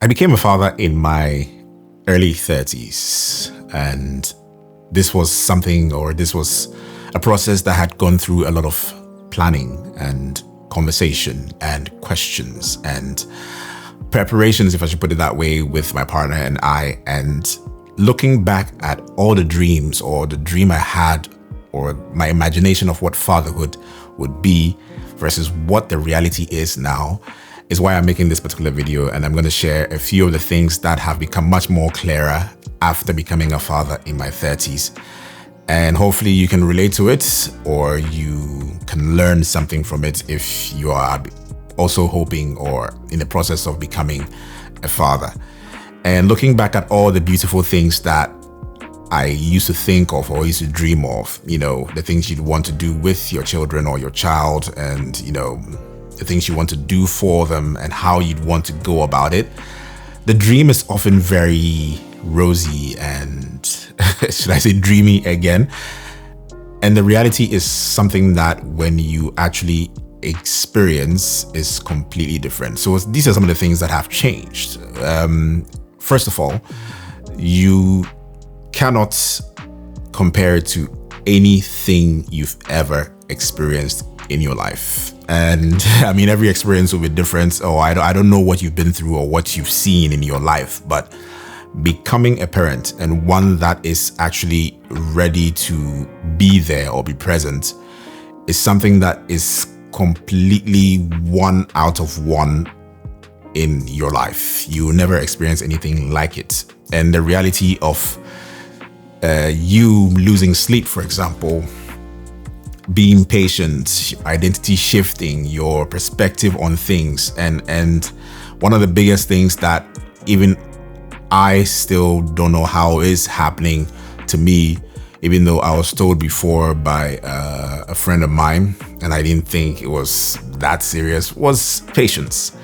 I became a father in my early 30s, and this was a process that had gone through a lot of planning and conversation and questions and preparations, if I should put it that way, with my partner and I. And looking back at all the dreams, or the dream I had, or my imagination of what fatherhood would be versus what the reality is now, is why I'm making this particular video. And I'm going to share a few of the things that have become much more clearer after becoming a father in my 30s. And hopefully you can relate to it, or you can learn something from it if you are also hoping or in the process of becoming a father. And looking back at all the beautiful things that I used to think of or used to dream of, the things you'd want to do with your children or your child, and, the things you want to do for them and how you'd want to go about it. The dream is often very rosy and should I say dreamy again. And the reality is something that when you actually experience is completely different. So these are some of the things that have changed. First of all, you cannot compare it to anything you've ever experienced in your life. And I mean, every experience will be different. I don't know what you've been through or what you've seen in your life, but becoming a parent, and one that is actually ready to be there or be present, is something that is completely 1 out of 1 in your life. You will never experience anything like it. And the reality of you losing sleep, for example, being patient, identity shifting, your perspective on things, and one of the biggest things that even I still don't know how is happening to me, even though I was told before by a friend of mine, and I didn't think it was that serious, was patience.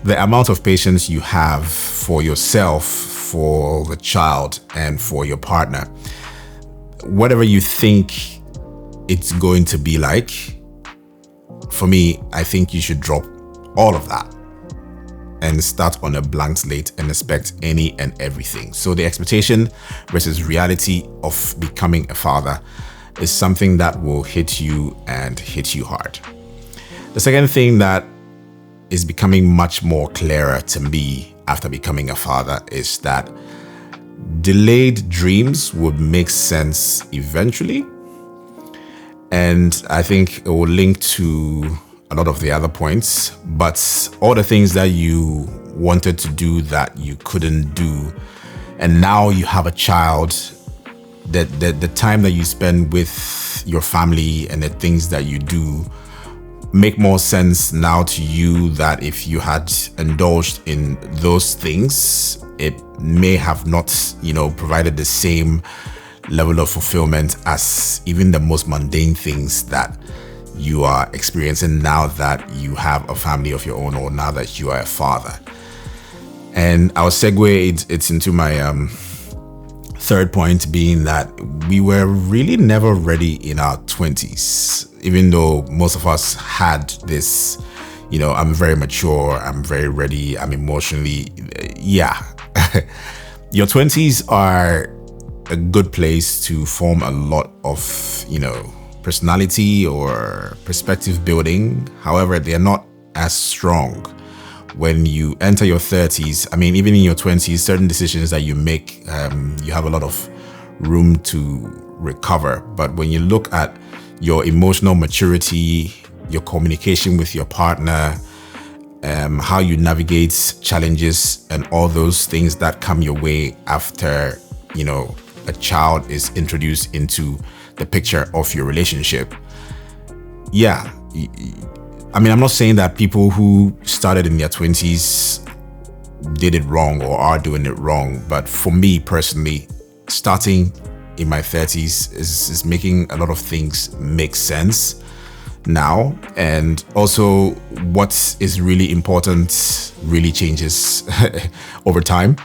The amount of patience you have for yourself, for the child, and for your partner. Whatever you think it's going to be like, for me, I think you should drop all of that and start on a blank slate and expect any and everything. So the expectation versus reality of becoming a father is something that will hit you and hit you hard. The second thing that is becoming much more clearer to me after becoming a father is that delayed dreams would make sense eventually. And I think it will link to a lot of the other points, but all the things that you wanted to do that you couldn't do, and now you have a child, that the time that you spend with your family and the things that you do make more sense now to you, that if you had indulged in those things, it may have not, provided the same level of fulfillment as even the most mundane things that you are experiencing now that you have a family of your own, or now that you are a father. And I'll segue it into my third point, being that we were really never ready in our 20s, even though most of us had this, I'm very mature, I'm very ready, I'm emotionally, yeah. Your 20s are a good place to form a lot of, personality or perspective building. However, they are not as strong when you enter your 30s. I mean, even in your 20s, certain decisions that you make, you have a lot of room to recover. But when you look at your emotional maturity, your communication with your partner, how you navigate challenges, and all those things that come your way after, a child is introduced into the picture of your relationship. Yeah. I mean, I'm not saying that people who started in their 20s did it wrong or are doing it wrong. But for me personally, starting in my 30s is making a lot of things make sense now. And also what is really important really changes over time.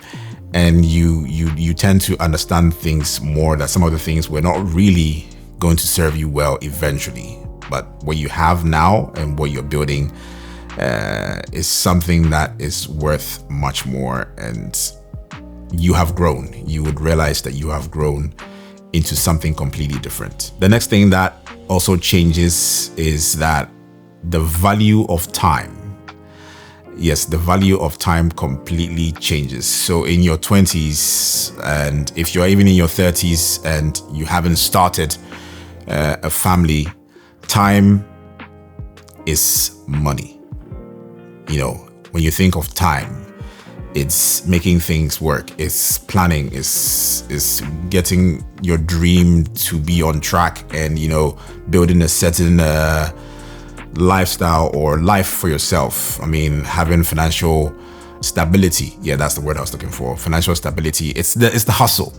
And you tend to understand things more, that some of the things were not really going to serve you well eventually. But what you have now and what you're building is something that is worth much more, and you have grown. You would realize that you have grown into something completely different. The next thing that also changes is that the value of time. Yes, the value of time completely changes. So in your 20s, and if you're even in your 30s and you haven't started a family, time is money. You know, when you think of time, it's making things work, it's planning, it's getting your dream to be on track, and, you know, building a certain lifestyle or life for yourself. I mean, having financial stability. Yeah, that's the word I was looking for. Financial stability. It's the hustle.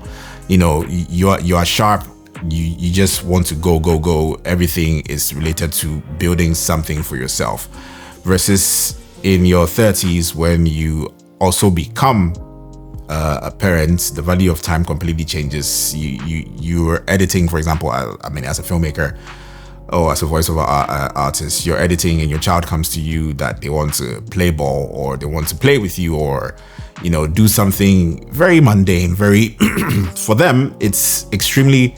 You know, you are sharp. You just want to go. Everything is related to building something for yourself. Versus in your 30s, when you also become a parent, the value of time completely changes. You're editing, for example. I mean, as a filmmaker, or as a voiceover artist, you're editing and your child comes to you that they want to play ball, or they want to play with you, or, you know, do something very mundane, very for them, it's extremely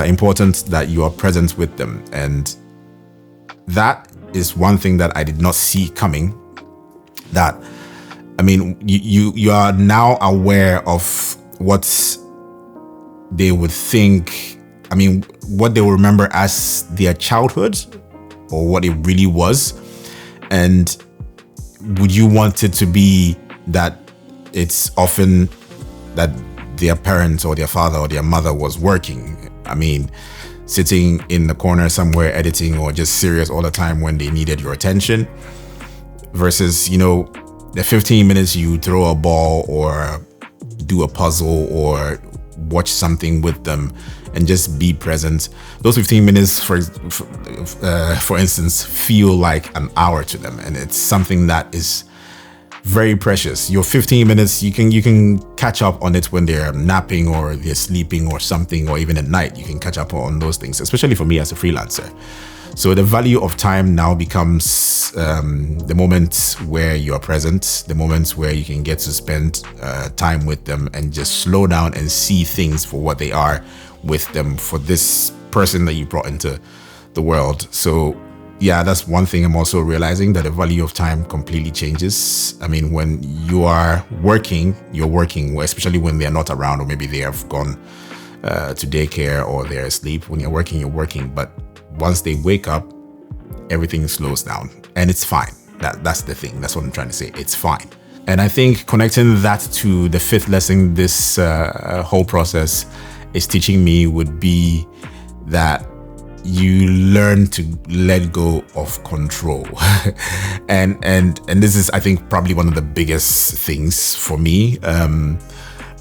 important that you are present with them. And that is one thing that I did not see coming. That, I mean, you are now aware of what they would think, I mean, what they will remember as their childhood, or what it really was. And would you want it to be that it's often that their parents or their father or their mother was working? I mean, sitting in the corner somewhere editing, or just serious all the time when they needed your attention, versus, you know, the 15 minutes you throw a ball or do a puzzle or watch something with them and just be present. Those 15 minutes, for instance, feel like an hour to them, and it's something that is very precious. Your 15 minutes, you can catch up on it when they're napping or they're sleeping or something, or even at night. You can catch up on those things, especially for me as a freelancer. So the value of time now becomes the moments where you are present, the moments where you can get to spend time with them and just slow down and see things for what they are with them, for this person that you brought into the world. So yeah, that's one thing I'm also realizing, that the value of time completely changes. I mean, when you are working, you're working, especially when they're not around, or maybe they have gone to daycare or they're asleep. When you're working, but once they wake up, everything slows down, and it's fine. That's the thing. That's what I'm trying to say. It's fine. And I think connecting that to the fifth lesson this whole process is teaching me would be that you learn to let go of control. and this is, I think, probably one of the biggest things for me,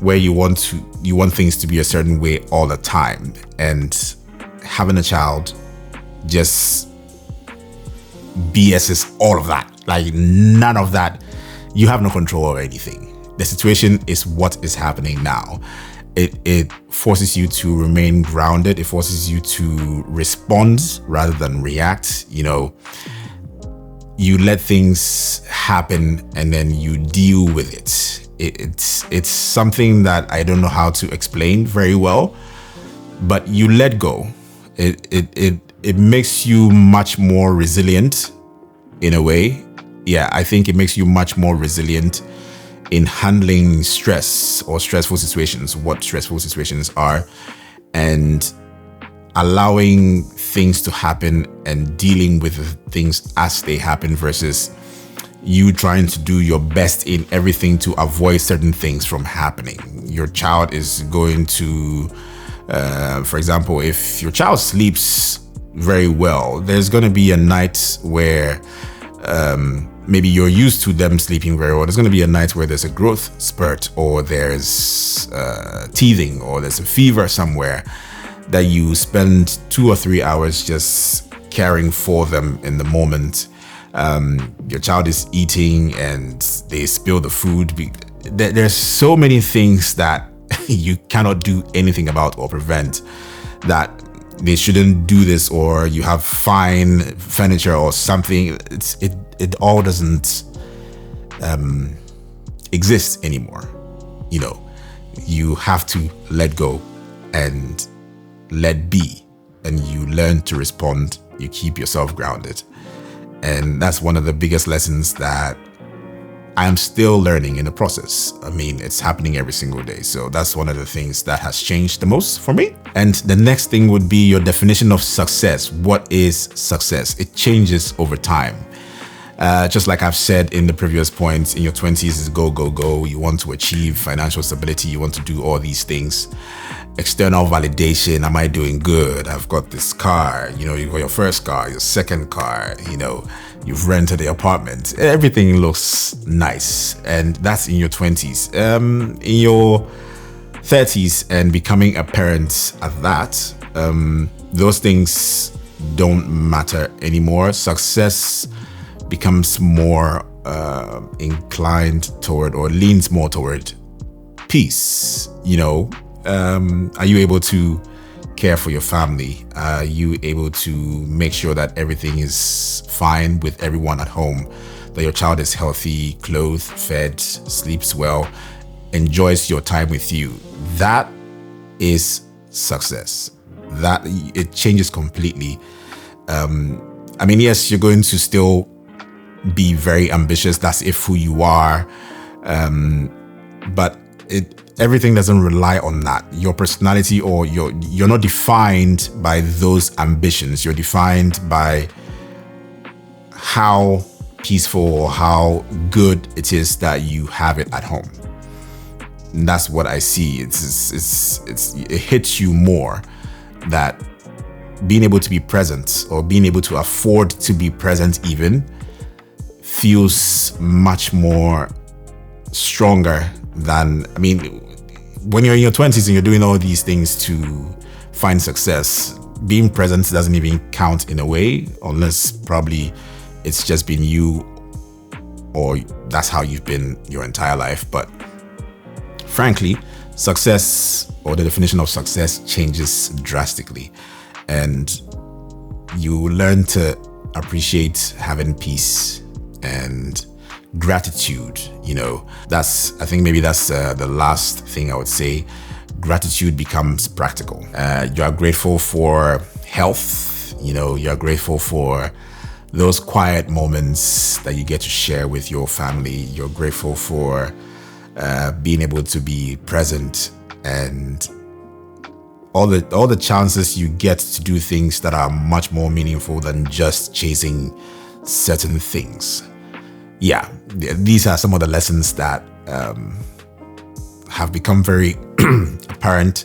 where you want things to be a certain way all the time, and having a child just BS's all of that. Like, none of that. You have no control over anything. The situation is what is happening now. It forces you to remain grounded. It forces you to respond rather than react. You know, you let things happen and then you deal with it. It's something that I don't know how to explain very well, but you let go. It makes you much more resilient in a way. Yeah, I think it makes you much more resilient in handling stress or stressful situations, what stressful situations are, and allowing things to happen and dealing with things as they happen, versus you trying to do your best in everything to avoid certain things from happening. Your child is going to, for example, if your child sleeps very well, there's going to be a night where maybe you're used to them sleeping very well. There's going to be a night where there's a growth spurt, or there's teething, or there's a fever somewhere, that you spend 2 or 3 hours just caring for them in the moment. Your child is eating and they spill the food. There's so many things that you cannot do anything about or prevent, that they shouldn't do this, or you have fine furniture or something. It it all doesn't exist anymore. You know, you have to let go and let be, and you learn to respond. You keep yourself grounded. And that's one of the biggest lessons that I'm still learning in the process. I mean, it's happening every single day. So that's one of the things that has changed the most for me. And the next thing would be your definition of success. What is success? It changes over time. Just like I've said in the previous points, in your 20s is go, go, go. You want to achieve financial stability. You want to do all these things. External validation. Am I doing good? I've got this car. You know, you got your first car, your second car, you know, you've rented the apartment. Everything looks nice. And that's in your 20s. In your 30s and becoming a parent at that, those things don't matter anymore. Success becomes more inclined toward, or leans more toward, peace. You know, are you able to care for your family? Are you able to make sure that everything is fine with everyone at home, that your child is healthy, clothed, fed, sleeps well, enjoys your time with you? That is success. That it changes completely. I mean, yes, you're going to still be very ambitious. That's if who you are. But everything doesn't rely on that. Your personality, or you're not defined by those ambitions. You're defined by how peaceful or how good it is that you have it at home. And that's what I see. It hits you more that being able to be present, or being able to afford to be present even, feels much more stronger than, I mean, when you're in your 20s and you're doing all these things to find success, being present doesn't even count in a way, unless probably it's just been you, or that's how you've been your entire life. But frankly, success, or the definition of success, changes drastically, and you learn to appreciate having peace and gratitude. You know, I think maybe that's the last thing I would say. Gratitude becomes practical. You are grateful for health. You know, you're grateful for those quiet moments that you get to share with your family. You're grateful for being able to be present, and all the chances you get to do things that are much more meaningful than just chasing certain things. Yeah, these are some of the lessons that have become very apparent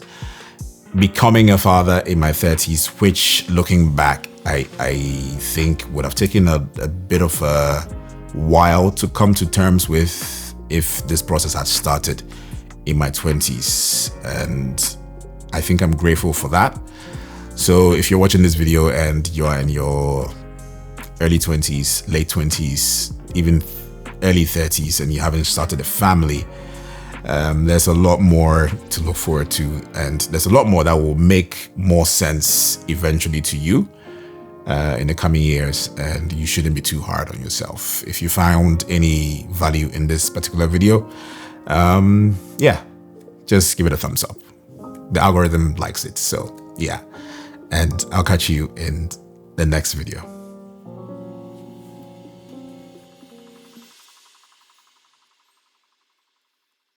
becoming a father in my 30s, which, looking back, I think would have taken a bit of a while to come to terms with if this process had started in my 20s. And I think I'm grateful for that. So if you're watching this video and you're in your early 20s, late 20s, even early 30s, and you haven't started a family, there's a lot more to look forward to, and there's a lot more that will make more sense eventually to you in the coming years, and you shouldn't be too hard on yourself. If you found any value in this particular video, yeah, just give it a thumbs up. The algorithm likes it, so yeah. And I'll catch you in the next video.